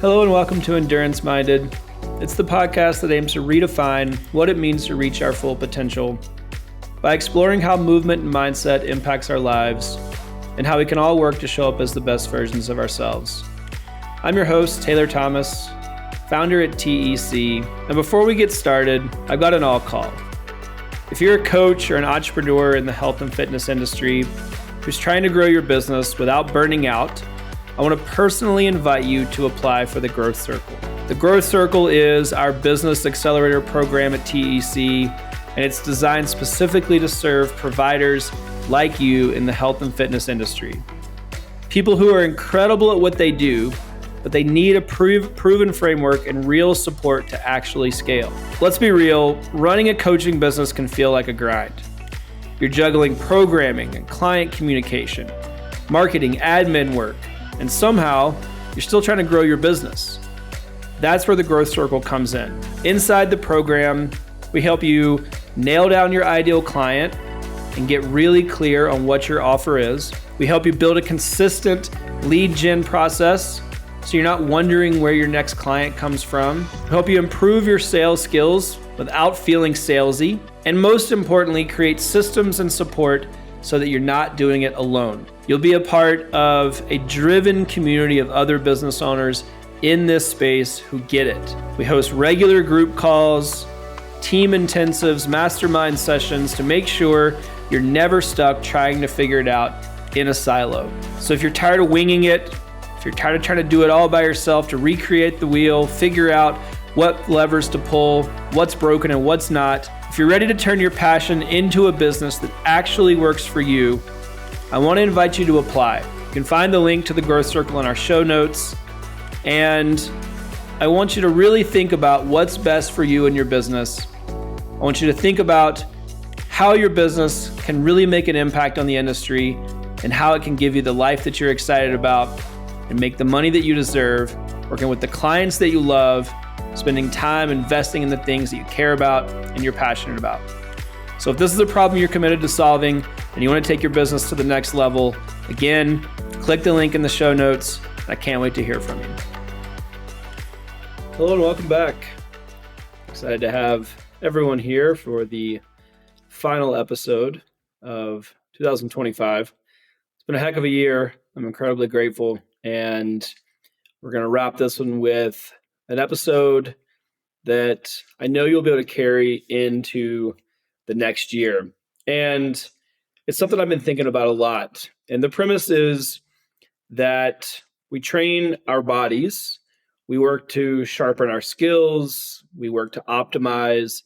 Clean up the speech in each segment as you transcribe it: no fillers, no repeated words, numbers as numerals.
Hello and welcome to Endurance Minded. It's the podcast that aims to redefine what it means to reach our full potential by exploring how movement and mindset impacts our lives and how we can all work to show up as the best versions of ourselves. I'm your host, Taylor Thomas, founder at TEC, and before we get started, I've got an all call. If you're a coach or an entrepreneur in the health and fitness industry who's trying to grow your business without burning out, I want to personally invite you to apply for the Growth Circle. The Growth Circle is our business accelerator program at TEC, and it's designed specifically to serve providers like you in the health and fitness industry. People who are incredible at what they do, but they need a proven framework and real support to actually scale. Let's be real, running a coaching business can feel like a grind. You're juggling programming and client communication, marketing, admin work, and somehow you're still trying to grow your business. That's where the Growth Circle comes in. Inside the program, we help you nail down your ideal client and get really clear on what your offer is. We help you build a consistent lead gen process so you're not wondering where your next client comes from. We help you improve your sales skills without feeling salesy. And most importantly, create systems and support so that you're not doing it alone. You'll be a part of a driven community of other business owners in this space who get it. We host regular group calls, team intensives, mastermind sessions to make sure you're never stuck trying to figure it out in a silo. So if you're tired of winging it, if you're tired of trying to do it all by yourself, to recreate the wheel, figure out what levers to pull, what's broken and what's not, if you're ready to turn your passion into a business that actually works for you, I want to invite you to apply. You can find the link to the Growth Circle in our show notes. And I want you to really think about what's best for you and your business. I want you to think about how your business can really make an impact on the industry and how it can give you the life that you're excited about and make the money that you deserve, working with the clients that you love, spending time investing in the things that you care about and you're passionate about. So if this is a problem you're committed to solving and you want to take your business to the next level, again, click the link in the show notes. I can't wait to hear from you. Hello and welcome back. Excited to have everyone here for the final episode of 2025. It's been a heck of a year. I'm incredibly grateful. And we're going to wrap this one with an episode that I know you'll be able to carry into the next year. And it's something I've been thinking about a lot. And the premise is that we train our bodies, we work to sharpen our skills, we work to optimize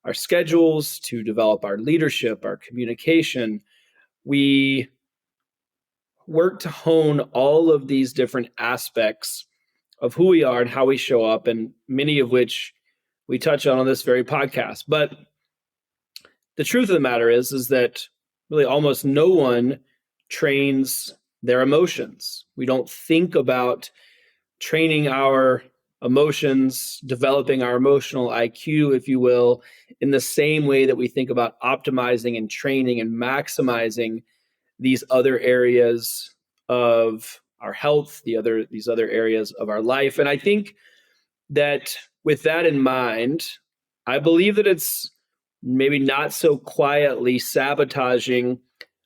our schedules, to develop our leadership, our communication. We work to hone all of these different aspects of who we are and how we show up, and many of which we touch on this very podcast. But the truth of the matter is that really almost no one trains their emotions. We don't think about training our emotions, developing our emotional IQ, if you will, in the same way that we think about optimizing and training and maximizing these other areas of our health, these other areas of our life. And I think that with that in mind, I believe that it's maybe not so quietly sabotaging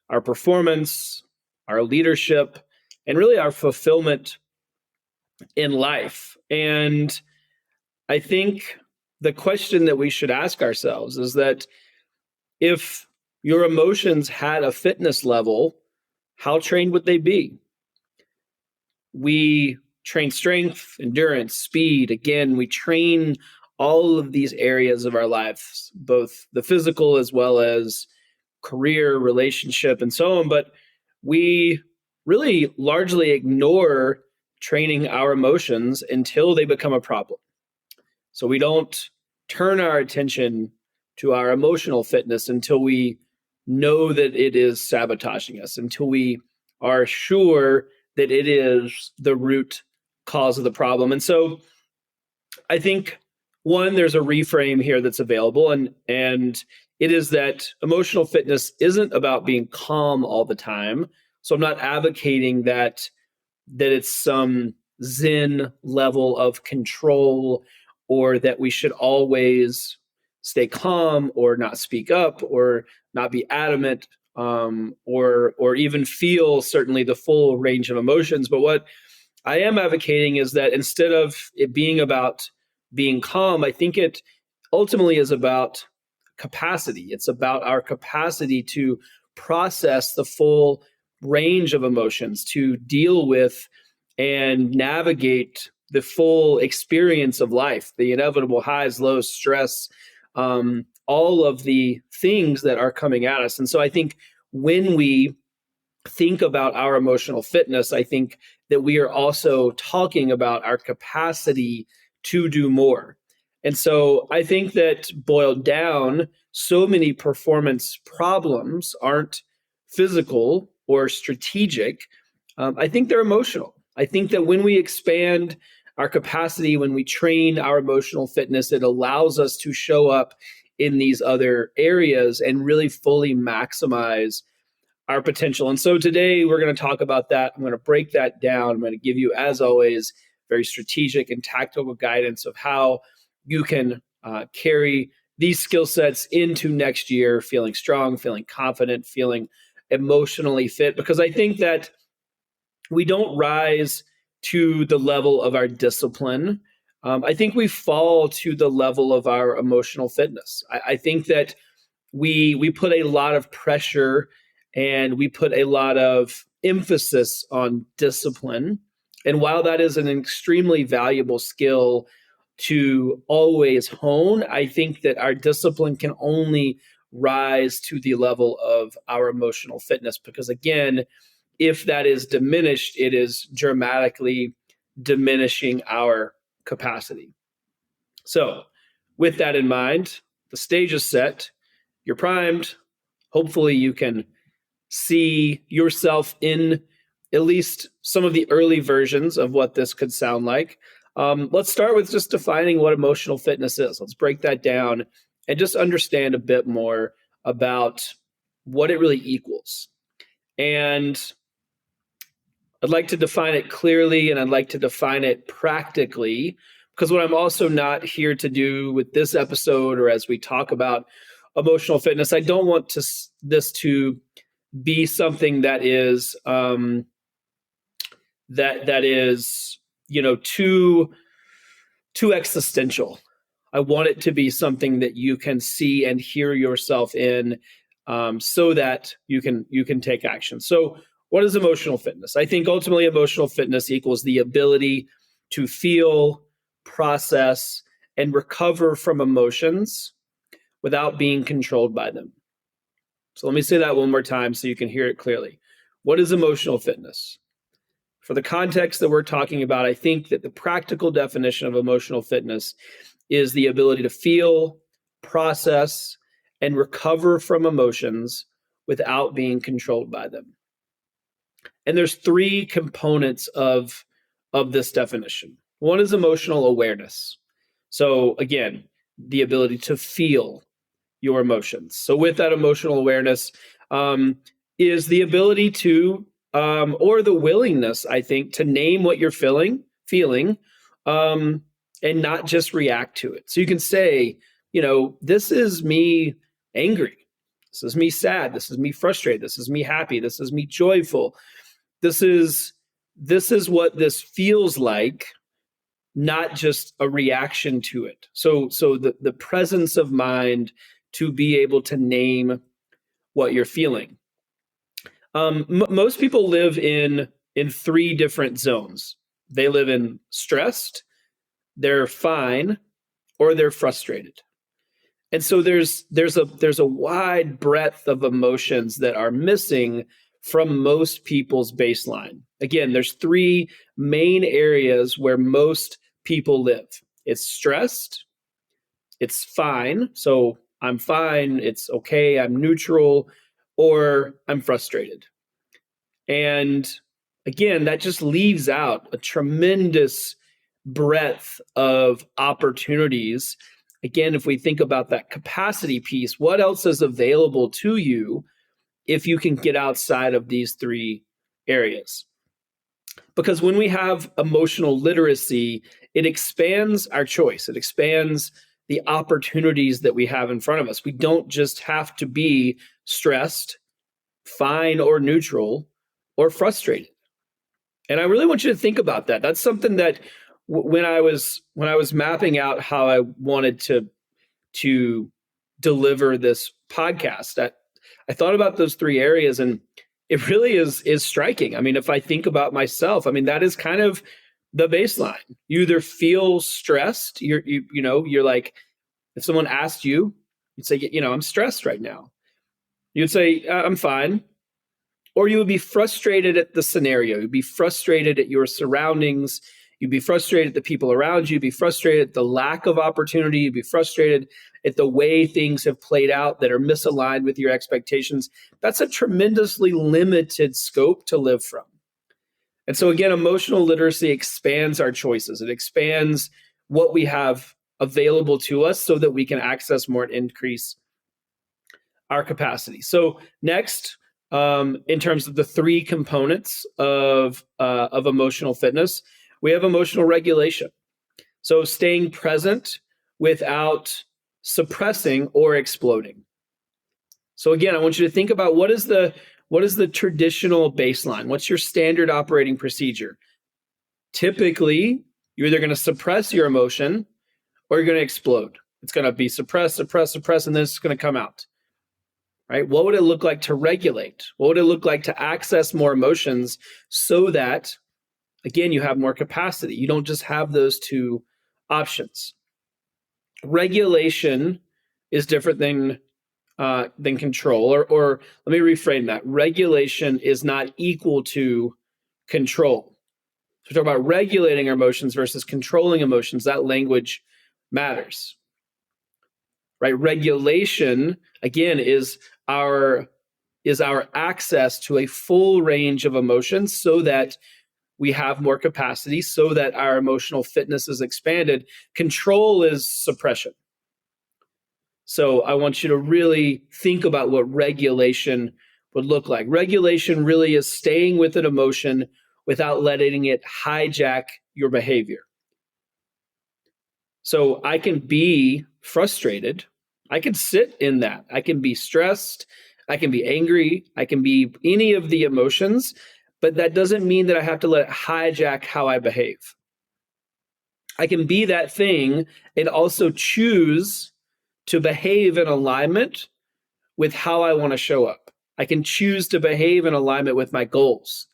our performance, our leadership, and really our fulfillment in life. And I think the question that we should ask ourselves is that if your emotions had a fitness level, how trained would they be? We train strength, endurance, speed. Again, we train all of these areas of our lives, both the physical as well as career, relationship, and so on. But we really largely ignore training our emotions until they become a problem. So we don't turn our attention to our emotional fitness until we know that it is sabotaging us, until we are sure that it is the root cause of the problem. And so I think, one, there's a reframe here that's available, and it is that emotional fitness isn't about being calm all the time. So I'm not advocating that it's some Zen level of control, or that we should always stay calm or not speak up or not be adamant, or even feel certainly the full range of emotions. But what I am advocating is that instead of it being about being calm, I think it ultimately is about capacity. It's about our capacity to process the full range of emotions, to deal with and navigate the full experience of life, the inevitable highs, lows, stress, all of the things that are coming at us. And so I think when we think about our emotional fitness, I think that we are also talking about our capacity to do more. And so I think that boiled down, so many performance problems aren't physical or strategic. I think they're emotional. I think that when we expand our capacity, when we train our emotional fitness, it allows us to show up in these other areas and really fully maximize our potential. And so today we're going to talk about that. I'm going to break that down. I'm going to give you, as always, very strategic and tactical guidance of how you can carry these skill sets into next year, feeling strong, feeling confident, feeling emotionally fit. Because I think that we don't rise to the level of our discipline. I think we fall to the level of our emotional fitness. I think that we put a lot of pressure and we put a lot of emphasis on discipline. And while that is an extremely valuable skill to always hone, I think that our discipline can only rise to the level of our emotional fitness. Because again, if that is diminished, it is dramatically diminishing our capacity. So, with that in mind, the stage is set. You're primed. Hopefully, you can see yourself in at least some of the early versions of what this could sound like. Let's start with just defining what emotional fitness is. Let's break that down and just understand a bit more about what it really equals. And I'd like to define it clearly and I'd like to define it practically, because what I'm also not here to do with this episode or as we talk about emotional fitness, I don't want this to be something that is that is too existential. I want it to be something that you can see and hear yourself in, so that you can take action. So what is emotional fitness? I think ultimately emotional fitness equals the ability to feel, process, and recover from emotions without being controlled by them. So let me say that one more time so you can hear it clearly. What is emotional fitness? For the context that we're talking about, I think that the practical definition of emotional fitness is the ability to feel, process, and recover from emotions without being controlled by them. And there's three components of this definition. One is emotional awareness. So again, the ability to feel your emotions. So with that emotional awareness, is the ability to, or the willingness, I think, to name what you're feeling, and not just react to it. So you can say, this is me angry. This is me sad. This is me frustrated. This is me happy. This is me joyful. This is what this feels like, not just a reaction to it. So the presence of mind to be able to name what you're feeling. Most people live in three different zones. They live in stressed, they're fine, or they're frustrated. And so there's a wide breadth of emotions that are missing from most people's baseline. Again, there's three main areas where most people live. It's stressed, it's fine, so I'm fine, it's okay, I'm neutral, or I'm frustrated. And again, that just leaves out a tremendous breadth of opportunities. Again, if we think about that capacity piece, what else is available to you if you can get outside of these three areas? Because when we have emotional literacy, it expands our choice. It expands the opportunities that we have in front of us. We don't just have to be stressed, fine or neutral, or frustrated. And I really want you to think about that. That's something that when I was mapping out how I wanted to deliver this podcast, I thought about those three areas, and it really is striking. I mean, if I think about myself, I mean, that is kind of the baseline. You either feel stressed, you're like, if someone asked you, you'd say, I'm stressed right now. You'd say, I'm fine. Or you would be frustrated at the scenario. You'd be frustrated at your surroundings. You'd be frustrated at the people around you. You'd be frustrated at the lack of opportunity. You'd be frustrated at the way things have played out that are misaligned with your expectations. That's a tremendously limited scope to live from. And so again, emotional literacy expands our choices. It expands what we have available to us so that we can access more and increase our capacity. So next, in terms of the three components of emotional fitness, we have emotional regulation. So staying present without suppressing or exploding. So again, I want you to think about what is the traditional baseline? What's your standard operating procedure? Typically, you're either going to suppress your emotion or you're going to explode. It's going to be suppress, and then it's going to come out. Right? What would it look like to regulate? What would it look like to access more emotions so that, again, you have more capacity? You don't just have those two options. Regulation is different than control, or let me reframe that. Regulation is not equal to control. So we're talking about regulating our emotions versus controlling emotions. That language matters. Right? Regulation, again, is our access to a full range of emotions so that we have more capacity, so that our emotional fitness is expanded. Control is suppression. So I want you to really think about what regulation would look like. Regulation really is staying with an emotion without letting it hijack your behavior. So I can be frustrated. I can sit in that. I can be stressed. I can be angry. I can be any of the emotions, but that doesn't mean that I have to let it hijack how I behave. I can be that thing and also choose to behave in alignment with how I want to show up. I can choose to behave in alignment with my goals.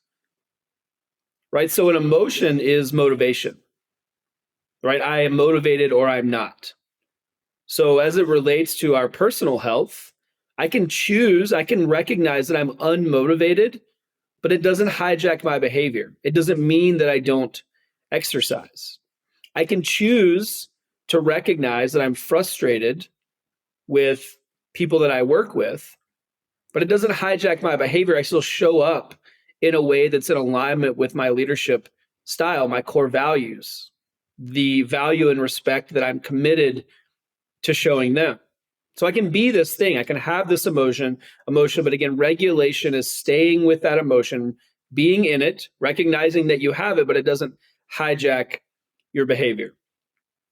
Right? So an emotion is motivation. Right? I am motivated or I'm not. So as it relates to our personal health, I can recognize that I'm unmotivated, but it doesn't hijack my behavior. It doesn't mean that I don't exercise. I can choose to recognize that I'm frustrated with people that I work with, but it doesn't hijack my behavior. I still show up in a way that's in alignment with my leadership style, my core values, the value and respect that I'm committed to showing them. So I can be this thing, I can have this emotion, but again, regulation is staying with that emotion, being in it, recognizing that you have it, but it doesn't hijack your behavior.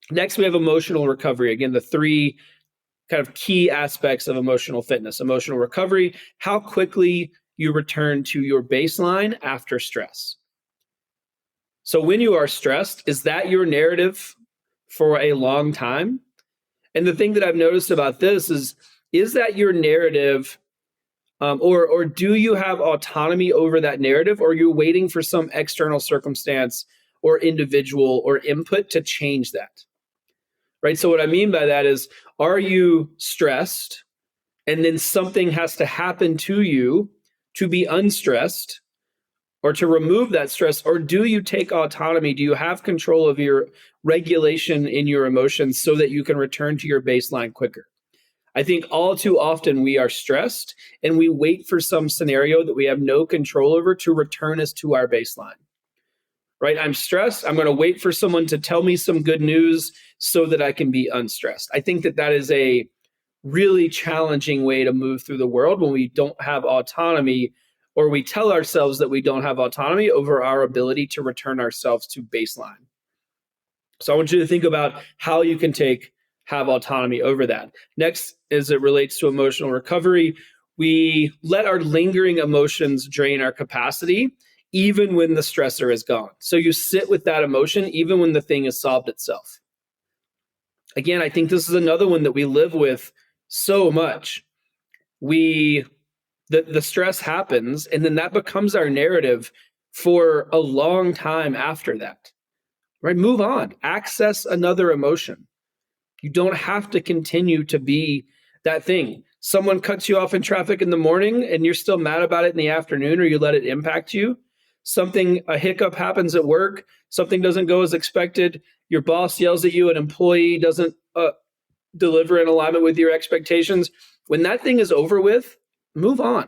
Next, we have emotional recovery. Again, the three kind of key aspects of emotional fitness. Emotional recovery, how quickly you return to your baseline after stress. So when you are stressed, is that your narrative for a long time? And the thing that I've noticed about this is that your narrative, or do you have autonomy over that narrative, or are you waiting for some external circumstance or individual or input to change that? Right? So what I mean by that is, are you stressed and then something has to happen to you to be unstressed or to remove that stress? Or do you take autonomy? Do you have control of your regulation in your emotions so that you can return to your baseline quicker? I think all too often we are stressed and we wait for some scenario that we have no control over to return us to our baseline. Right? I'm stressed. I'm going to wait for someone to tell me some good news so that I can be unstressed. I think that is a really challenging way to move through the world when we don't have autonomy or we tell ourselves that we don't have autonomy over our ability to return ourselves to baseline. So I want you to think about how you can have autonomy over that. Next, as it relates to emotional recovery, we let our lingering emotions drain our capacity even when the stressor is gone. So you sit with that emotion even when the thing has solved itself. Again, I think this is another one that we live with so much. The stress happens, and then that becomes our narrative for a long time after that. Right? Move on. Access another emotion. You don't have to continue to be that thing. Someone cuts you off in traffic in the morning and you're still mad about it in the afternoon, or you let it impact you. A hiccup happens at work. Something doesn't go as expected. Your boss yells at you. An employee doesn't deliver in alignment with your expectations. When that thing is over with, move on.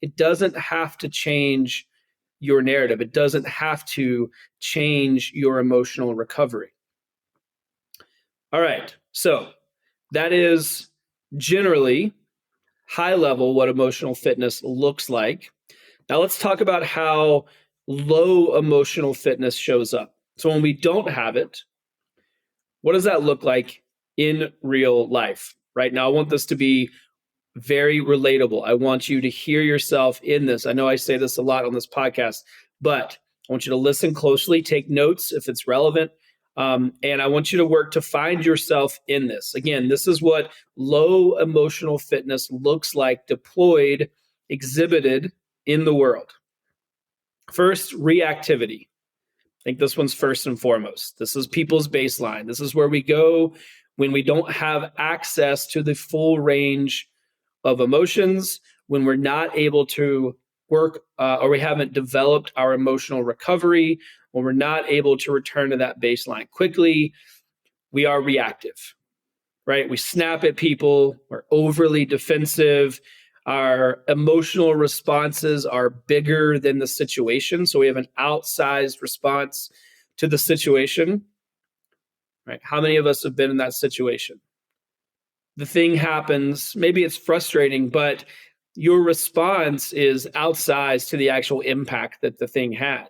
It doesn't have to change your narrative. It doesn't have to change your emotional recovery. All right. So that is generally high level what emotional fitness looks like. Now let's talk about how low emotional fitness shows up. So when we don't have it, what does that look like in real life? Right now, I want this to be very relatable. I want you to hear yourself in this. I know I say this a lot on this podcast, but I want you to listen closely, take notes if it's relevant. And I want you to work to find yourself in this. Again, this is what low emotional fitness looks like deployed, exhibited in the world. First, reactivity. I think this one's first and foremost. This is people's baseline. This is where we go when we don't have access to the full range of emotions, when we're not able to work or we haven't developed our emotional recovery, when we're not able to return to that baseline quickly. We are reactive, right? We snap at people, we're overly defensive. Our emotional responses are bigger than the situation. So we have an outsized response to the situation, right? How many of us have been in that situation? The thing happens, maybe it's frustrating, but your response is outsized to the actual impact that the thing had.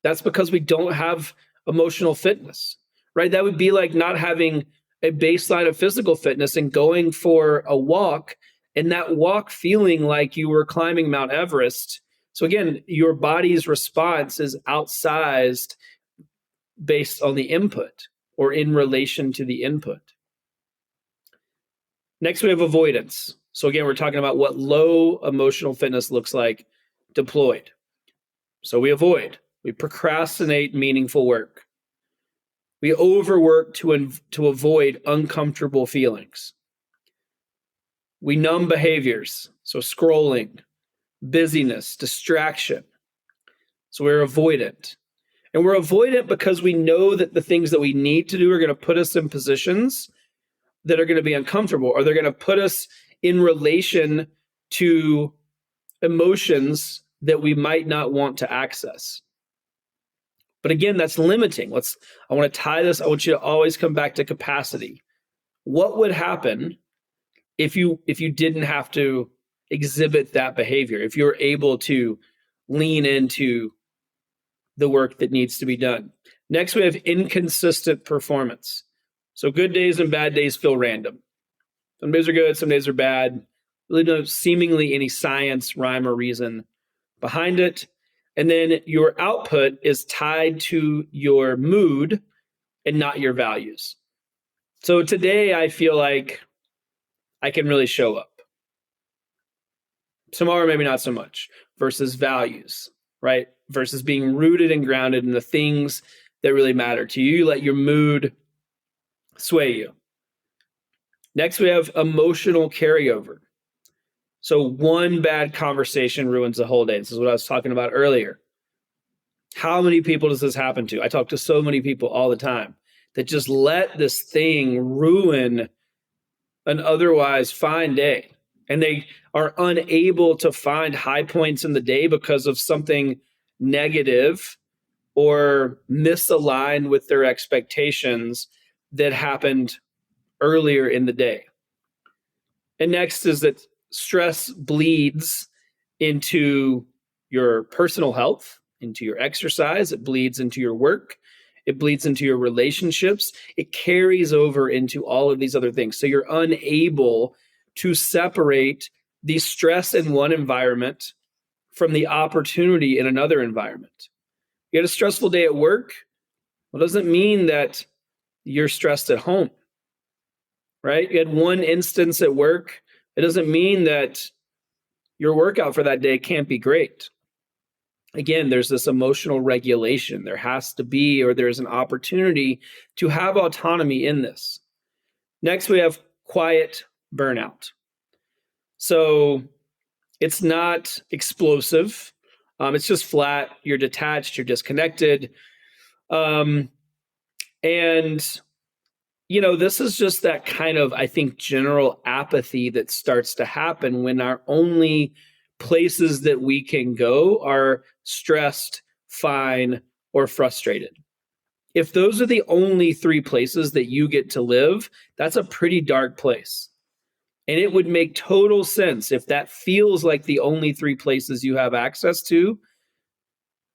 That's because we don't have emotional fitness, right? That would be like not having a baseline of physical fitness and going for a walk, and that walk feeling like you were climbing Mount Everest. So again, your body's response is outsized based on the input or in relation to the input. Next, we have avoidance. So again, we're talking about what low emotional fitness looks like deployed. So we avoid, we procrastinate meaningful work. We overwork to avoid uncomfortable feelings. We numb behaviors, so scrolling, busyness, distraction. So we're avoidant. And we're avoidant because we know that the things that we need to do are going to put us in positions that are going to be uncomfortable, or they're going to put us in relation to emotions that we might not want to access. But again, that's limiting. I want to tie this. I want you to always come back to capacity. What would happen if you didn't have to exhibit that behavior, if you're able to lean into the work that needs to be done? Next, we have inconsistent performance. So good days and bad days feel random. Some days are good, some days are bad. Really no seemingly any science, rhyme, or reason behind it. And then your output is tied to your mood and not your values. So today I feel like I can really show up. Tomorrow, maybe not so much, versus values, right? Versus being rooted and grounded in the things that really matter to you. You let your mood sway you. Next, we have emotional carryover. So one bad conversation ruins the whole day. This is what I was talking about earlier. How many people does this happen to? I talk to so many people all the time that just let this thing ruin an otherwise fine day. And they are unable to find high points in the day because of something negative or misaligned with their expectations that happened earlier in the day. And next is that stress bleeds into your personal health, into your exercise. It bleeds into your work. It bleeds into your relationships. It carries over into all of these other things. So you're unable to separate the stress in one environment from the opportunity in another environment. You had a stressful day at work. Well, it doesn't mean that you're stressed at home, right? You had one instance at work. It doesn't mean that your workout for that day can't be great. Again, there's this emotional regulation. There has to be, or there's an opportunity to have autonomy in this. Next, we have quiet burnout. So it's not explosive. It's just flat. You're detached. You're disconnected. And, this is just that kind of, I think, general apathy that starts to happen when our only places that we can go are stressed, fine, or frustrated. If those are the only three places that you get to live, that's a pretty dark place. And it would make total sense if that feels like the only three places you have access to.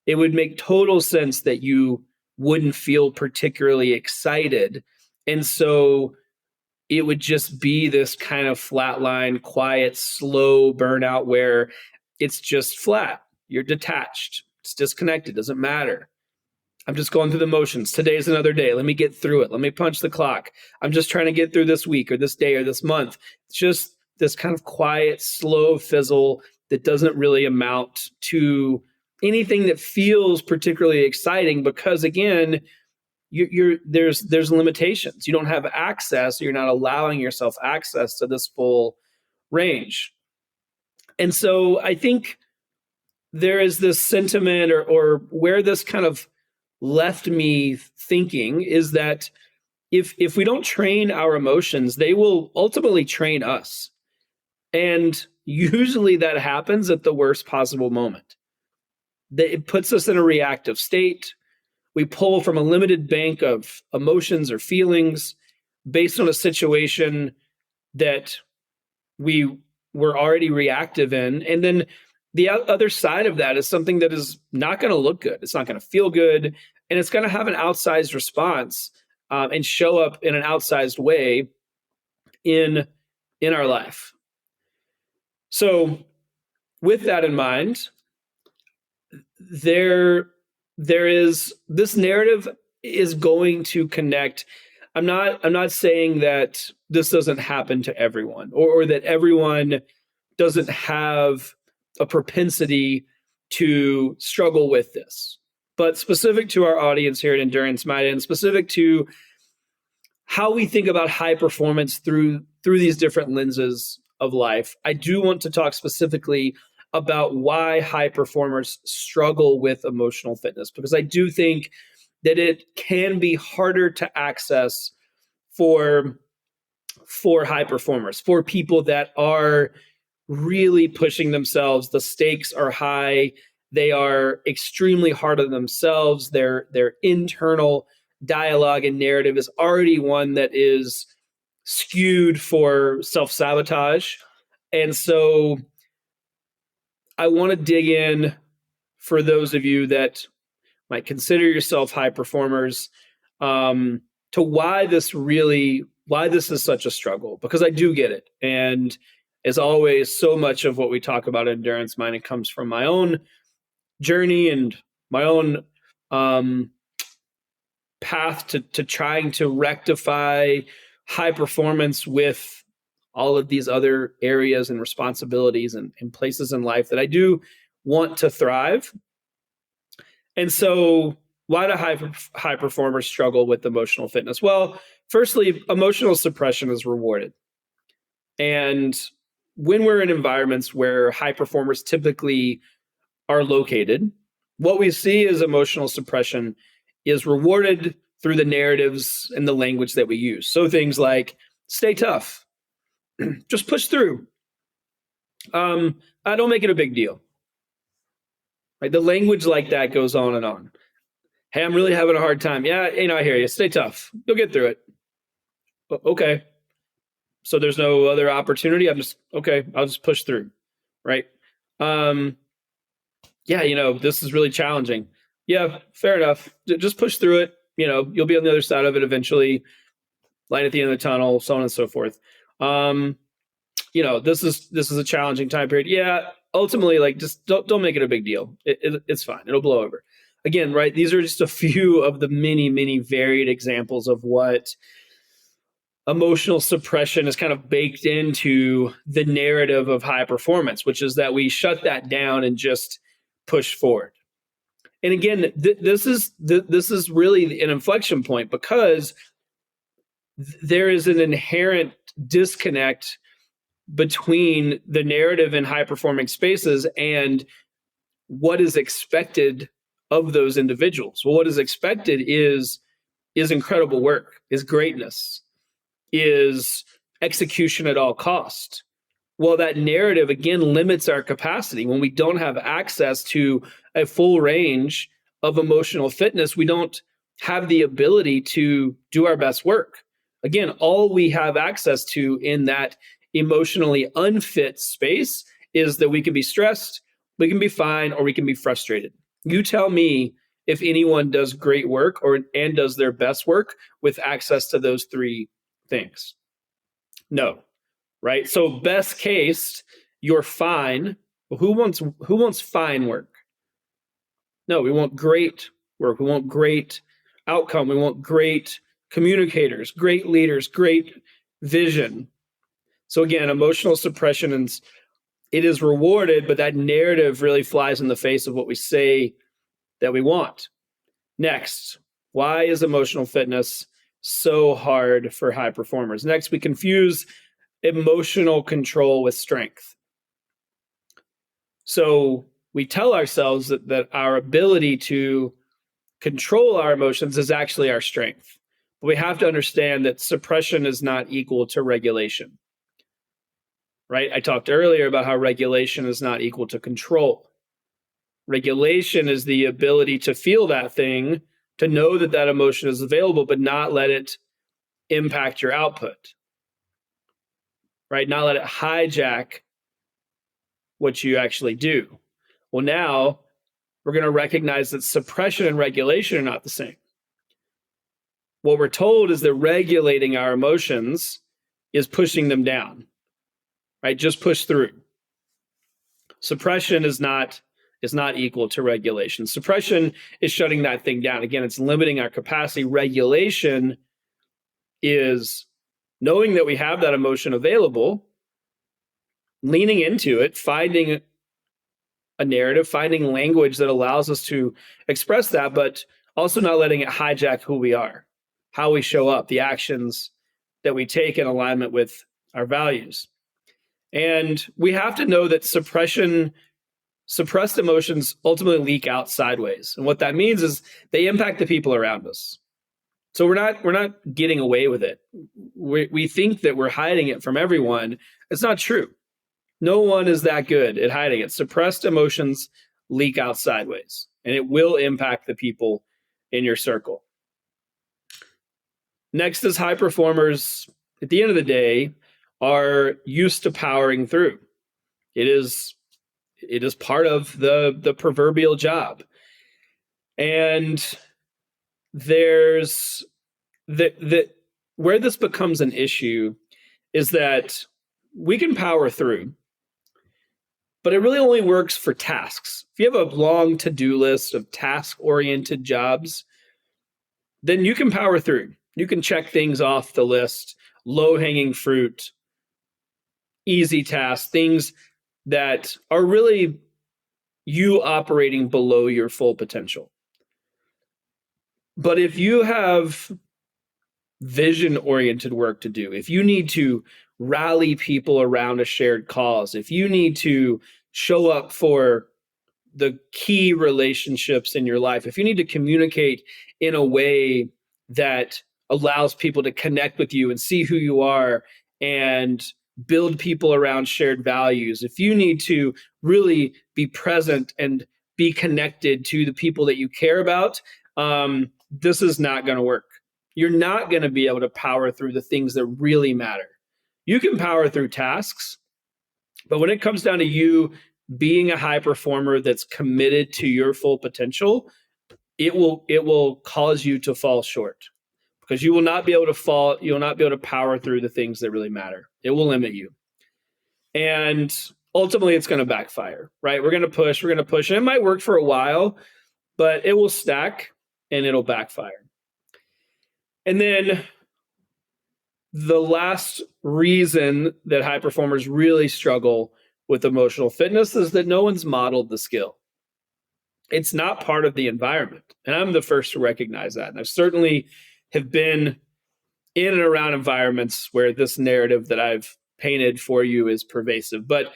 It would make total sense that you wouldn't feel particularly excited. And so it would just be this kind of flatline, quiet, slow burnout where it's just flat. You're detached. It's disconnected. Doesn't matter. I'm just going through the motions. Today's another day. Let me get through it. Let me punch the clock. I'm just trying to get through this week or this day or this month. It's just this kind of quiet, slow fizzle that doesn't really amount to anything that feels particularly exciting because, again, there's limitations. You don't have access. You're not allowing yourself access to this full range. And so I think there is this sentiment or where this kind of left me thinking is that if we don't train our emotions, they will ultimately train us. And usually that happens at the worst possible moment. It puts us in a reactive state. We pull from a limited bank of emotions or feelings based on a situation that we were already reactive in. And then the other side of that is something that is not going to look good. It's not going to feel good. And it's going to have an outsized response and show up in an outsized way in our life. So with that in mind, there is this narrative is going to connect. I'm not saying that this doesn't happen to everyone or that everyone doesn't have a propensity to struggle with this. But specific to our audience here at Endurance Minded and specific to how we think about high performance through these different lenses of life, I do want to talk specifically about why high performers struggle with emotional fitness, because I do think that it can be harder to access for high performers, for people that are really pushing themselves. The stakes are high. They are extremely hard on themselves. Their internal dialogue and narrative is already one that is skewed for self-sabotage. And so I want to dig in for those of you that might consider yourself high performers to why this is such a struggle, because I do get it. And as always, so much of what we talk about in Endurance Minded comes from my own journey and my own path to trying to rectify high performance with all of these other areas and responsibilities and places in life that I do want to thrive. And so why do high performers struggle with emotional fitness? Well, firstly, emotional suppression is rewarded. And when we're in environments where high performers typically are located, what we see is emotional suppression is rewarded through the narratives and the language that we use. So things like, stay tough, just push through. I don't make it a big deal. Right? The language like that goes on and on. Hey, I'm really having a hard time. Yeah, I hear you. Stay tough. You'll get through it. Okay. So there's no other opportunity. I'll just push through. Right. Yeah, this is really challenging. Yeah, fair enough. Just push through it. You'll be on the other side of it eventually. Light at the end of the tunnel, so on and so forth. This is a challenging time period. Yeah, ultimately, like, just don't make it a big deal. It's fine. It'll blow over. Again, right? These are just a few of the many, many varied examples of what emotional suppression is kind of baked into the narrative of high performance, which is that we shut that down and just push forward. And again, this is really an inflection point, because there is an inherent disconnect between the narrative in high performing spaces and what is expected of those individuals. Well, what is expected is incredible work, is greatness, is execution at all cost. Well, that narrative, again, limits our capacity. When we don't have access to a full range of emotional fitness, we don't have the ability to do our best work. Again, all we have access to in that emotionally unfit space is that we can be stressed, we can be fine, or we can be frustrated. You tell me if anyone does great work and does their best work with access to those three things. No. Right? So best case, you're fine. Well, who wants fine work? No, we want great work. We want great outcome. We want great communicators, great leaders, great vision. So again, emotional suppression, and it is rewarded, but that narrative really flies in the face of what we say that we want. Next, why is emotional fitness so hard for high performers? Next, we confuse emotional control with strength. So we tell ourselves that our ability to control our emotions is actually our strength. But we have to understand that suppression is not equal to regulation. Right? I talked earlier about how regulation is not equal to control. Regulation is the ability to feel that thing, to know that that emotion is available, but not let it impact your output. Right? Not let it hijack what you actually do. Well, now we're going to recognize that suppression and regulation are not the same. What we're told is that regulating our emotions is pushing them down, right? Just push through. Suppression is not equal to regulation. Suppression is shutting that thing down. Again, it's limiting our capacity. Regulation is knowing that we have that emotion available, leaning into it, finding a narrative, finding language that allows us to express that, but also not letting it hijack who we are, how we show up, the actions that we take in alignment with our values. And we have to know that suppressed emotions ultimately leak out sideways. And what that means is they impact the people around us. So we're not getting away with it. We think that we're hiding it from everyone. It's not true. No one is that good at hiding it. Suppressed emotions leak out sideways, and it will impact the people in your circle. Next is high performers, at the end of the day, are used to powering through. It is part of the proverbial job. And there's where this becomes an issue is that we can power through, but it really only works for tasks. If you have a long to-do list of task-oriented jobs, then you can power through. You can check things off the list, low-hanging fruit, easy tasks, things that are really you operating below your full potential. But if you have vision-oriented work to do, if you need to rally people around a shared cause, if you need to show up for the key relationships in your life, if you need to communicate in a way that allows people to connect with you and see who you are and build people around shared values, if you need to really be present and be connected to the people that you care about, this is not going to work. You're not going to be able to power through the things that really matter. You can power through tasks, but when it comes down to you being a high performer that's committed to your full potential, it will cause you to fall short, because you will not be able to power through the things that really matter. It will limit you. And ultimately it's going to backfire, right? We're going to push, and it might work for a while, but it will stack and it'll backfire. And then the last reason that high performers really struggle with emotional fitness is that no one's modeled the skill. It's not part of the environment. And I'm the first to recognize that. And I certainly have been in and around environments where this narrative that I've painted for you is pervasive. But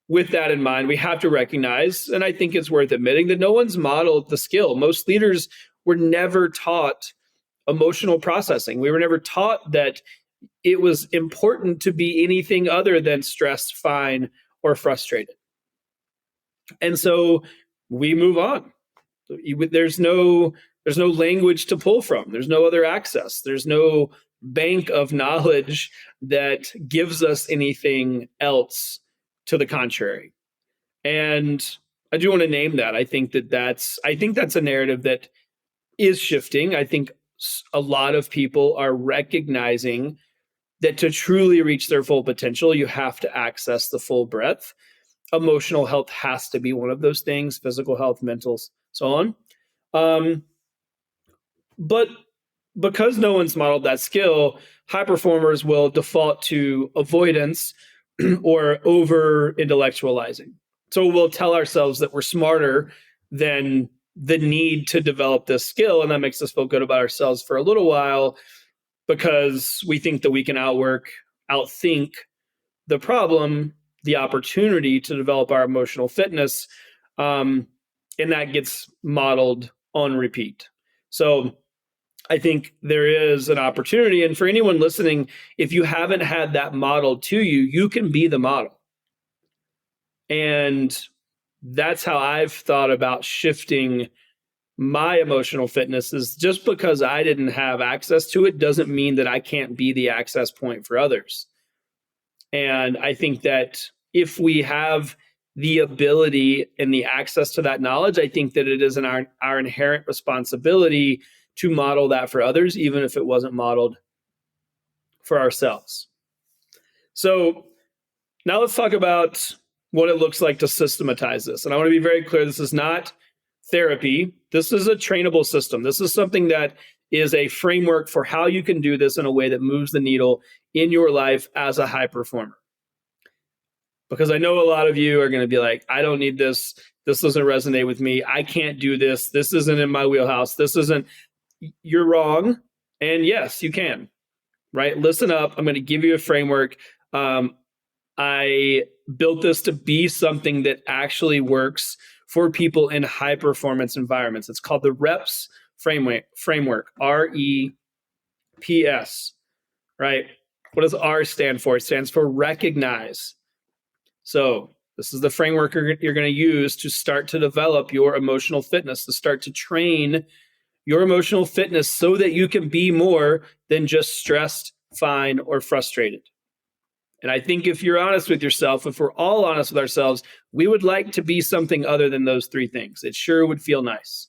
with that in mind, we have to recognize, and I think it's worth admitting, that no one's modeled the skill. Most leaders were never taught emotional processing. We were never taught that it was important to be anything other than stressed, fine, or frustrated. And so we move on. There's no language to pull from. There's no other access. There's no bank of knowledge that gives us anything else to the contrary. And I do want to name that. I think that's a narrative that is shifting. I think a lot of people are recognizing that to truly reach their full potential, you have to access the full breadth. Emotional health has to be one of those things, physical health, mental, so on. But because no one's modeled that skill, high performers will default to avoidance or over intellectualizing. So we'll tell ourselves that we're smarter than the need to develop this skill. And that makes us feel good about ourselves for a little while, because we think that we can outthink the problem, the opportunity to develop our emotional fitness. And that gets modeled on repeat. So I think there is an opportunity. And for anyone listening, if you haven't had that modeled to you, you can be the model. And that's how I've thought about shifting my emotional fitness. Is just because I didn't have access to it doesn't mean that I can't be the access point for others. And I think that if we have the ability and the access to that knowledge, I think that it is our inherent responsibility to model that for others, even if it wasn't modeled for ourselves. So now let's talk about what it looks like to systematize this. And I want to be very clear, this is not therapy. This is a trainable system. This is something that is a framework for how you can do this in a way that moves the needle in your life as a high performer. Because I know a lot of you are going to be like, I don't need this. This doesn't resonate with me. I can't do this. This isn't in my wheelhouse. You're wrong. And yes, you can, right? Listen up. I'm going to give you a framework. I built this to be something that actually works for people in high performance environments. It's called the REPS framework, REPS, right? What does R stand for? It stands for recognize. So this is the framework you're going to use to start to develop your emotional fitness, to start to train your emotional fitness so that you can be more than just stressed, fine, or frustrated. And I think if you're honest with yourself, if we're all honest with ourselves, we would like to be something other than those three things. It sure would feel nice.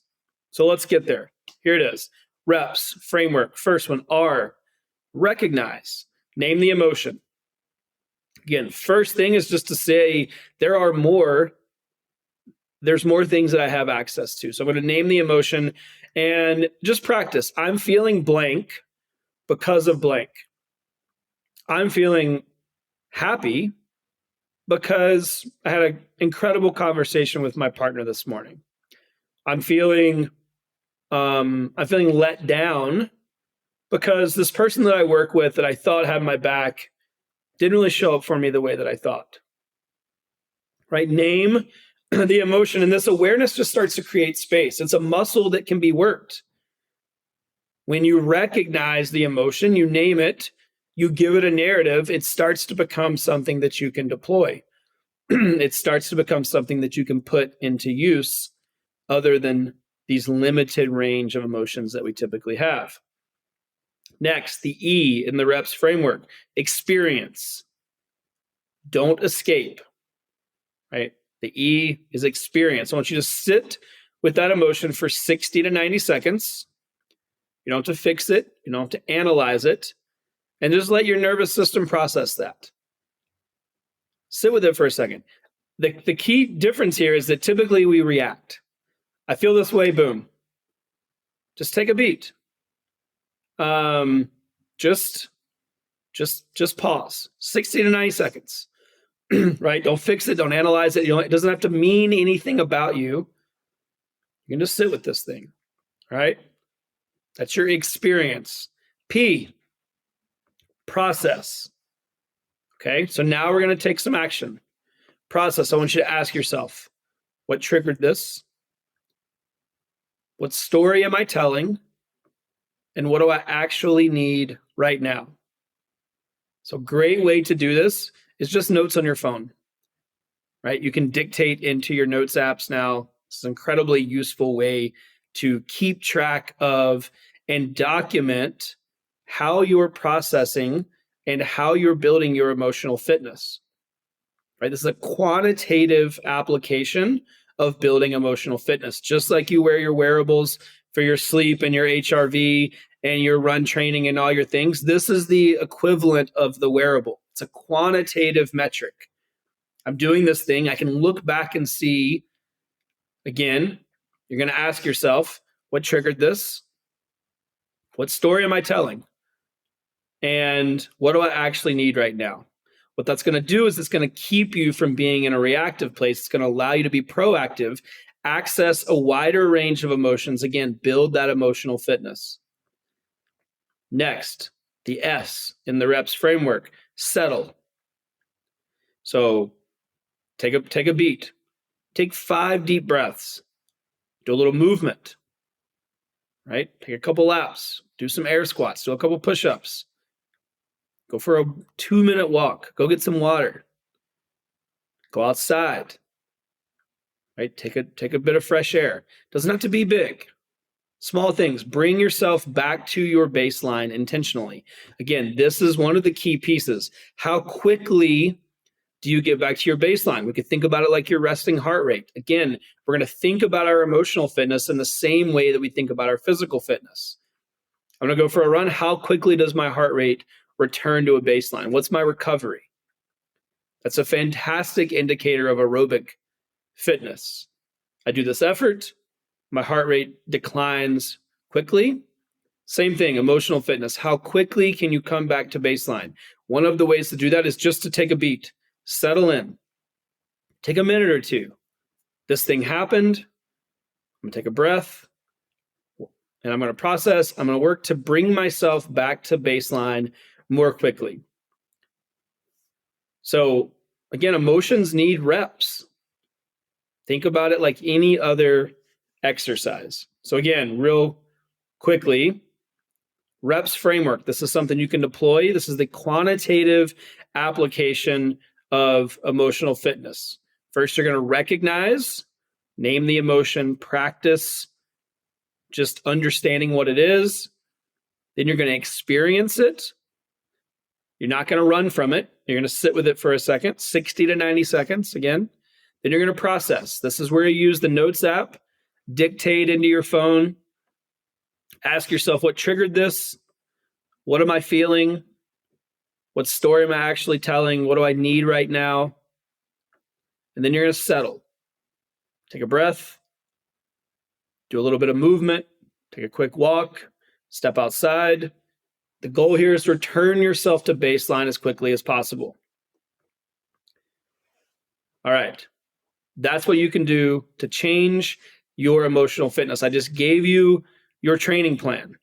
So let's get there. Here it is. REPS framework. First one, R, recognize. Name the emotion. Again, first thing is just to say there's more things that I have access to. So I'm going to name the emotion and just practice. I'm feeling blank because of blank. I'm feeling happy because I had an incredible conversation with my partner this morning. I'm feeling let down because this person that I work with that I thought had my back didn't really show up for me the way that I thought. Right? Name the emotion, and this awareness just starts to create space. It's a muscle that can be worked. When you recognize the emotion, you name it, you give it a narrative, it starts to become something that you can deploy. It starts to become something that you can put into use other than these limited range of emotions that we typically have. Next, the E in the REPS framework, experience. Don't escape, right? The E is experience. I want you to sit with that emotion for 60 to 90 seconds. You don't have to fix it. You don't have to analyze it. And just let your nervous system process that. Sit with it for a second. The key difference here is that typically we react. I feel this way, boom. Just take a beat. Just pause. 60 to 90 seconds. Right? Don't fix it. Don't analyze it. It doesn't have to mean anything about you. You can just sit with this thing. Right? That's your experience. P, process. Okay, so now we're going to take some action. Process. I want you to ask yourself, what triggered this? What story am I telling? And what do I actually need right now? So great way to do this is just notes on your phone, right? You can dictate into your notes apps now. It's an incredibly useful way to keep track of and document how you're processing and how you're building your emotional fitness, right? This is a quantitative application of building emotional fitness. Just like you wear your wearables for your sleep and your HRV and your run training and all your things, this is the equivalent of the wearable. It's a quantitative metric. I'm doing this thing. I can look back and see, again, you're going to ask yourself, what triggered this? What story am I telling? And what do I actually need right now? What that's going to do is it's going to keep you from being in a reactive place. It's going to allow you to be proactive, access a wider range of emotions. Again, build that emotional fitness. Next, the S in the reps framework, settle. So take a beat. Take 5 deep breaths. Do a little movement, right? Take a couple laps. Do some air squats. Do a couple push-ups. Go for a 2-minute walk. Go get some water. Go outside. Right? Take a bit of fresh air. Doesn't have to be big. Small things. Bring yourself back to your baseline intentionally. Again, this is one of the key pieces. How quickly do you get back to your baseline? We could think about it like your resting heart rate. Again, we're going to think about our emotional fitness in the same way that we think about our physical fitness. I'm going to go for a run. How quickly does my heart rate return to a baseline? What's my recovery? That's a fantastic indicator of aerobic fitness. I do this effort, my heart rate declines quickly. Same thing, emotional fitness. How quickly can you come back to baseline? One of the ways to do that is just to take a beat, settle in, take a minute or two. This thing happened. I'm going to take a breath and I'm going to process. I'm going to work to bring myself back to baseline more quickly. So again, emotions need reps. Think about it like any other exercise. So again, real quickly, reps framework. This is something you can deploy. This is the quantitative application of emotional fitness. First, you're going to recognize, name the emotion, practice just understanding what it is. Then you're going to experience it. You're not going to run from it. You're going to sit with it for a second, 60 to 90 seconds again. Then you're going to process. This is where you use the Notes app, dictate into your phone. Ask yourself, what triggered this? What am I feeling? What story am I actually telling? What do I need right now? And then you're going to settle. Take a breath. Do a little bit of movement. Take a quick walk. Step outside. The goal here is to return yourself to baseline as quickly as possible. All right. That's what you can do to change your emotional fitness. I just gave you your training plan.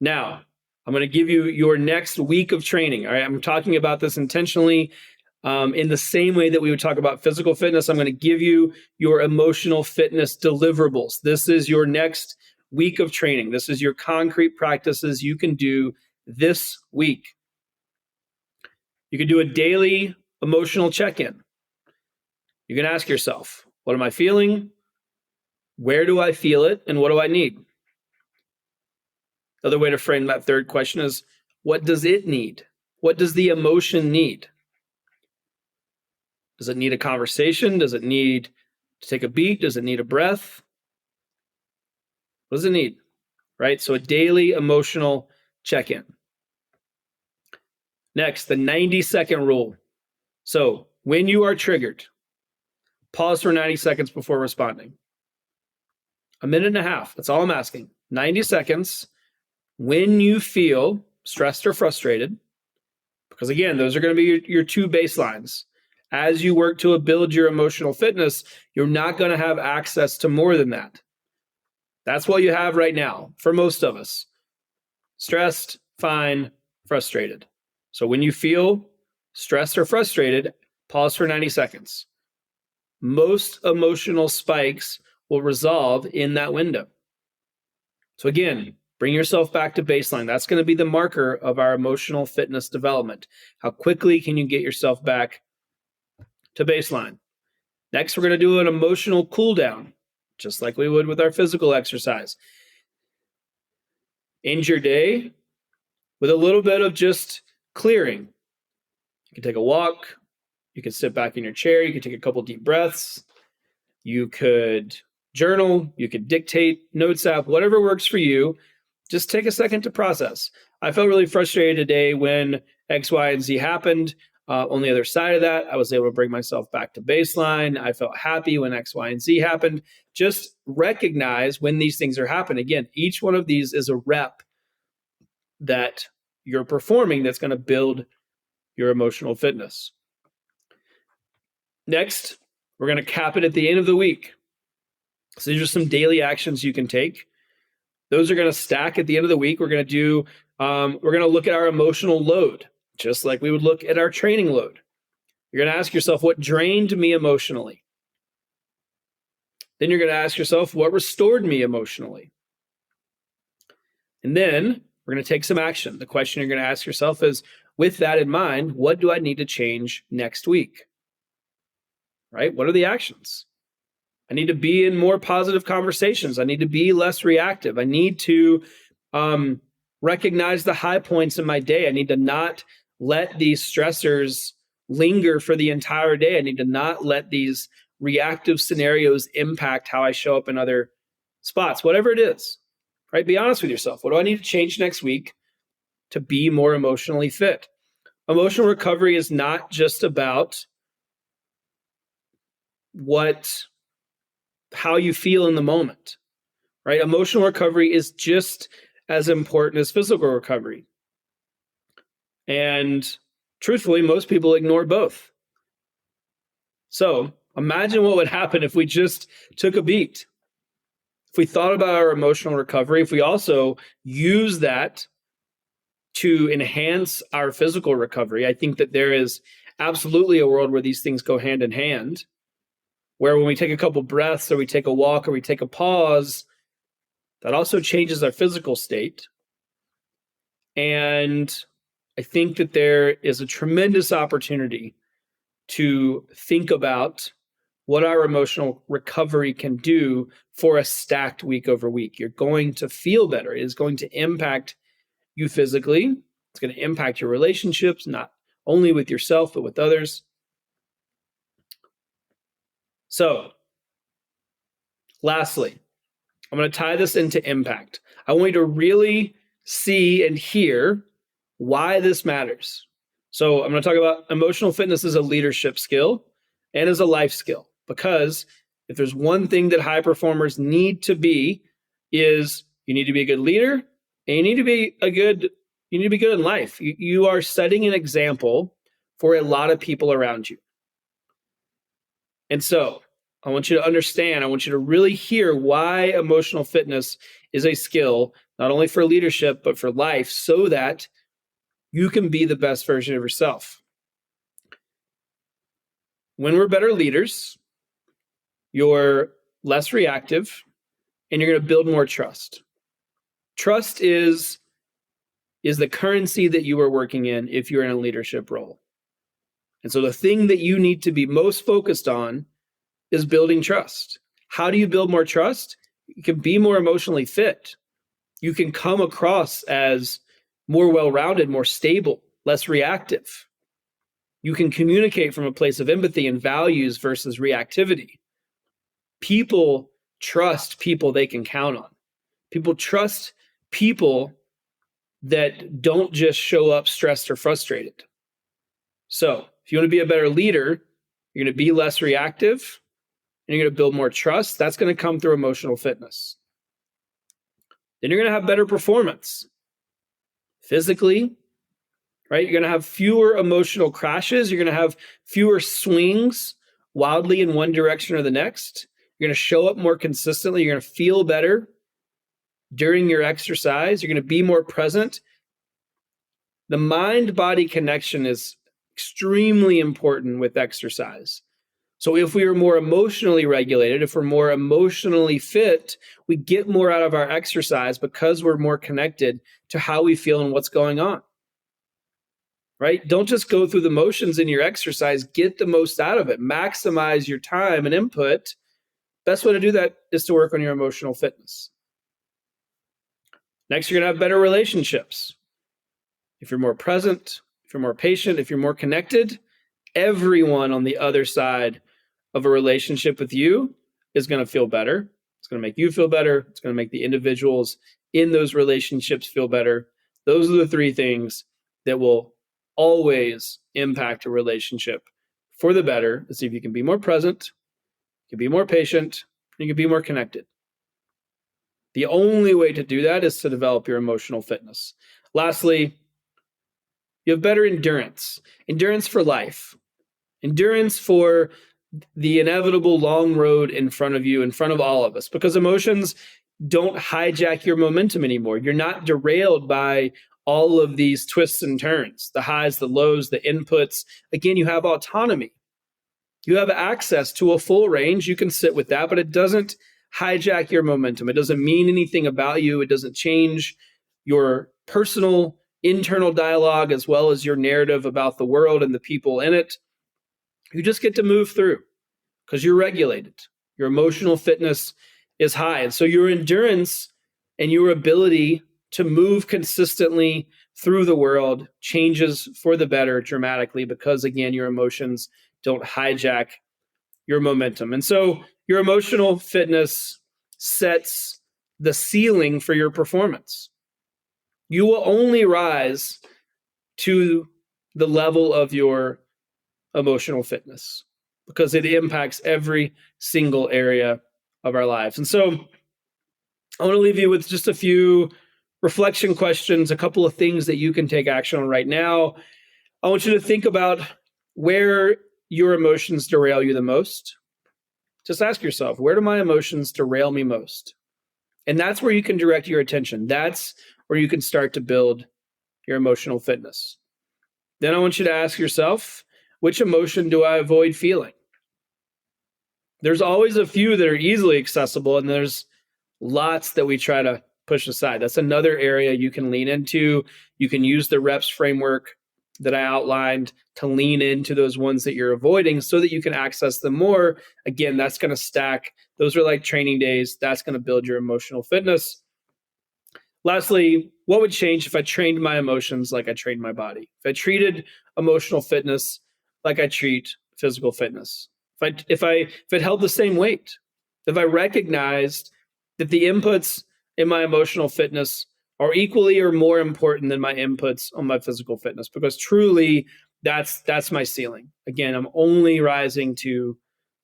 Now, I'm going to give you your next week of training. All right. I'm talking about this intentionally in the same way that we would talk about physical fitness. I'm going to give you your emotional fitness deliverables. This is your next week of training. This is your concrete practices you can do this week. You can do a daily emotional check-in. You can ask yourself, what am I feeling? Where do I feel it? And what do I need? The other way to frame that third question is, what does it need? What does the emotion need? Does it need a conversation? Does it need to take a beat? Does it need a breath? What does it need? Right? So a daily emotional check-in. Next, the 90-second rule. So when you are triggered, pause for 90 seconds before responding. A minute and a half. That's all I'm asking. 90 seconds when you feel stressed or frustrated, because again, those are going to be your two baselines. As you work to build your emotional fitness, you're not going to have access to more than that. That's what you have right now for most of us. Stressed, fine, frustrated. So when you feel stressed or frustrated, pause for 90 seconds. Most emotional spikes will resolve in that window. So again, bring yourself back to baseline. That's going to be the marker of our emotional fitness development. How quickly can you get yourself back to baseline? Next, we're going to do an emotional cool down, just like we would with our physical exercise. End your day with a little bit of just clearing. You can take a walk. You can sit back in your chair. You can take a couple deep breaths. You could journal. You could dictate, notes app, whatever works for you. Just take a second to process. I felt really frustrated today when X, Y, and Z happened. On the other side of that, I was able to bring myself back to baseline. I felt happy when X, Y, and Z happened. Just recognize when these things are happening. Again, each one of these is a rep that you're performing that's going to build your emotional fitness. Next, we're going to cap it at the end of the week. So these are some daily actions you can take. Those are going to stack at the end of the week. We're going to look at our emotional load, just like we would look at our training load. You're going to ask yourself, what drained me emotionally? Then you're going to ask yourself, what restored me emotionally? And then we're going to take some action. The question you're going to ask yourself is, with that in mind, what do I need to change next week? Right? What are the actions? I need to be in more positive conversations. I need to be less reactive. I need to recognize the high points in my day. I need to not let these stressors linger for the entire day. I need to not let these reactive scenarios impact how I show up in other spots, whatever it is, right? Be honest with yourself. What do I need to change next week to be more emotionally fit? Emotional recovery is not just about how you feel in the moment, right? Emotional recovery is just as important as physical recovery. And truthfully, most people ignore both. So imagine what would happen if we just took a beat. If we thought about our emotional recovery, if we also use that to enhance our physical recovery, I think that there is absolutely a world where these things go hand in hand, where when we take a couple breaths or we take a walk or we take a pause, that also changes our physical state. And I think that there is a tremendous opportunity to think about what our emotional recovery can do for a stacked week over week. You're going to feel better. It is going to impact you physically. It's going to impact your relationships, not only with yourself, but with others. So, lastly, I'm going to tie this into impact. I want you to really see and hear why this matters. So I'm going to talk about emotional fitness as a leadership skill and as a life skill, because if there's one thing that high performers need to be, is you need to be a good leader and you need to be good in life. You are setting an example for a lot of people around you. And so I want you to understand, I want you to really hear why emotional fitness is a skill, not only for leadership, but for life, so that you can be the best version of yourself. When we're better leaders, you're less reactive and you're going to build more trust. Trust is the currency that you are working in if you're in a leadership role. And so the thing that you need to be most focused on is building trust. How do you build more trust? You can be more emotionally fit. You can come across as more well-rounded, more stable, less reactive. You can communicate from a place of empathy and values versus reactivity. People trust people they can count on. People trust people that don't just show up stressed or frustrated. So if you want to be a better leader, you're going to be less reactive and you're going to build more trust. That's going to come through emotional fitness. Then you're going to have better performance physically, right? You're going to have fewer emotional crashes. You're going to have fewer swings wildly in one direction or the next. You're going to show up more consistently. You're going to feel better during your exercise. You're going to be more present. The mind-body connection is extremely important with exercise. So if we are more emotionally regulated, if we're more emotionally fit, we get more out of our exercise because we're more connected to how we feel and what's going on. Right? Don't just go through the motions in your exercise. Get the most out of it. Maximize your time and input. Best way to do that is to work on your emotional fitness. Next, you're going to have better relationships. If you're more present, if you're more patient, if you're more connected, everyone on the other side of a relationship with you is going to feel better. It's going to make you feel better. It's going to make the individuals in those relationships feel better. Those are the three things that will always impact a relationship for the better. Let's see if you can be more present, you can be more patient, and you can be more connected. The only way to do that is to develop your emotional fitness. Lastly, you have better endurance. Endurance for life. Endurance for the inevitable long road in front of you, in front of all of us, because emotions don't hijack your momentum anymore. You're not derailed by all of these twists and turns, the highs, the lows, the inputs. Again, you have autonomy. You have access to a full range. You can sit with that, but it doesn't hijack your momentum. It doesn't mean anything about you. It doesn't change your personal internal dialogue as well as your narrative about the world and the people in it. You just get to move through because you're regulated. Your emotional fitness is high. And so your endurance and your ability to move consistently through the world changes for the better dramatically because, again, your emotions don't hijack your momentum. And so your emotional fitness sets the ceiling for your performance. You will only rise to the level of your emotional fitness because it impacts every single area of our lives. And so I want to leave you with just a few reflection questions, a couple of things that you can take action on right now. I want you to think about where your emotions derail you the most. Just ask yourself, where do my emotions derail me most? And that's where you can direct your attention. That's where you can start to build your emotional fitness. Then I want you to ask yourself, which emotion do I avoid feeling? There's always a few that are easily accessible, and there's lots that we try to push aside. That's another area you can lean into. You can use the reps framework that I outlined to lean into those ones that you're avoiding so that you can access them more. Again, that's going to stack. Those are like training days. That's going to build your emotional fitness. Lastly, what would change if I trained my emotions like I trained my body? If I treated emotional fitness like I treat physical fitness? If it held the same weight? If I recognized that the inputs in my emotional fitness are equally or more important than my inputs on my physical fitness? Because truly, that's my ceiling. Again, I'm only rising to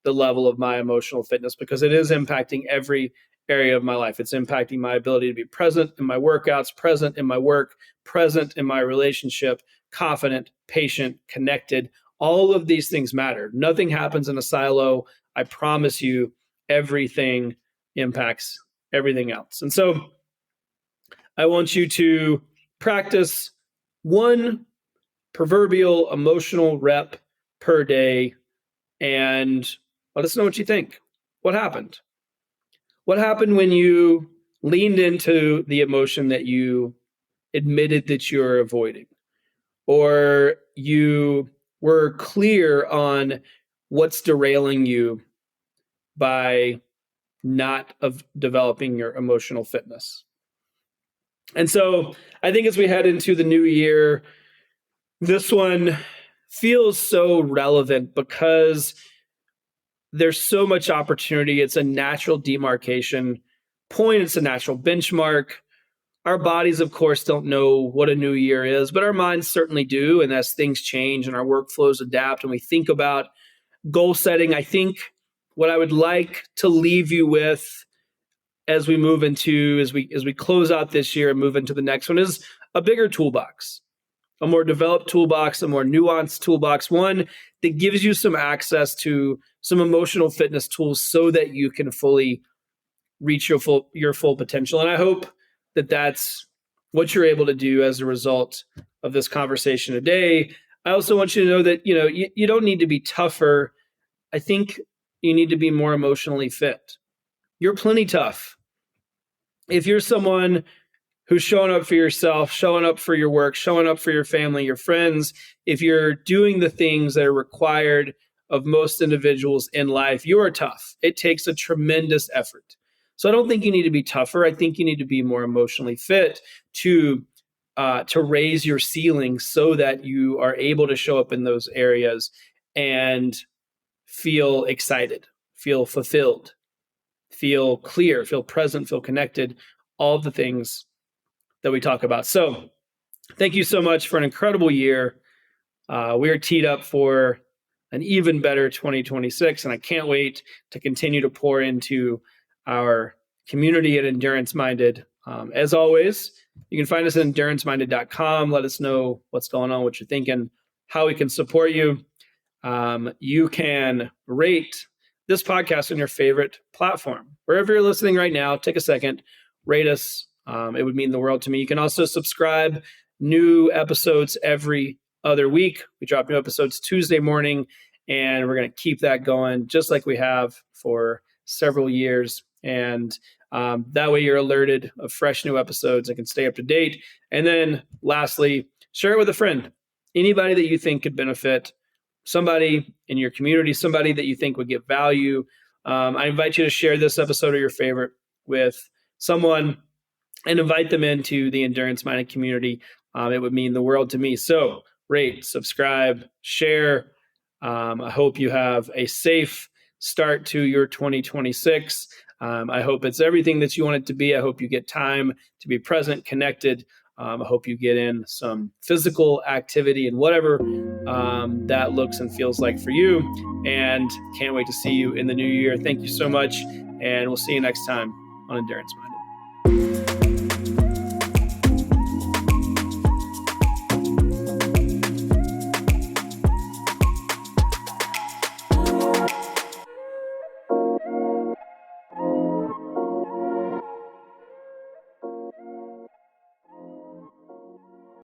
the level of my emotional fitness because it is impacting every area of my life. It's impacting my ability to be present in my workouts, present in my work, present in my relationship, confident, patient, connected. All of these things matter. Nothing happens in a silo. I promise you, everything impacts everything else. And so I want you to practice one proverbial emotional rep per day and let us know what you think. What happened? What happened when you leaned into the emotion that you admitted that you're avoiding? Or you were clear on what's derailing you by not of developing your emotional fitness? And so I think as we head into the new year, this one feels so relevant because there's so much opportunity. It's a natural demarcation point. It's a natural benchmark. Our bodies, of course, don't know what a new year is, but our minds certainly do. And as things change and our workflows adapt and we think about goal setting, I think what I would like to leave you with as we move into, as we close out this year and move into the next one, is a bigger toolbox, a more developed toolbox, a more nuanced toolbox, one that gives you some access to some emotional fitness tools so that you can fully reach your full potential. And I hope that that's what you're able to do as a result of this conversation today. I also want you to know that, you don't need to be tougher. I think you need to be more emotionally fit. You're plenty tough. If you're someone who's showing up for yourself, showing up for your work, showing up for your family, your friends, if you're doing the things that are required of most individuals in life, you are tough. It takes a tremendous effort. So I don't think you need to be tougher. I think you need to be more emotionally fit to raise your ceiling so that you are able to show up in those areas and feel excited, feel fulfilled, feel clear, feel present, feel connected, all the things that we talk about. So thank you so much for an incredible year. We are teed up for an even better 2026, and I can't wait to continue to pour into our community at Endurance Minded. As always, you can find us at enduranceminded.com. Let us know what's going on, what you're thinking, how we can support you. You can rate this podcast on your favorite platform. Wherever you're listening right now, take a second, rate us. It would mean the world to me. You can also subscribe. New episodes every other week. We drop new episodes Tuesday morning, and we're going to keep that going just like we have for several years. And that way you're alerted of fresh new episodes and can stay up to date. And then lastly, share it with a friend. Anybody that you think could benefit, somebody in your community, somebody that you think would get value. I invite you to share this episode or your favorite with someone and invite them into the Endurance Minded community. It would mean the world to me. So rate, subscribe, share. I hope you have a safe start to your 2026. I hope it's everything that you want it to be. I hope you get time to be present, connected. I hope you get in some physical activity and whatever that looks and feels like for you. And can't wait to see you in the new year. Thank you so much. And we'll see you next time on Endurance Minded.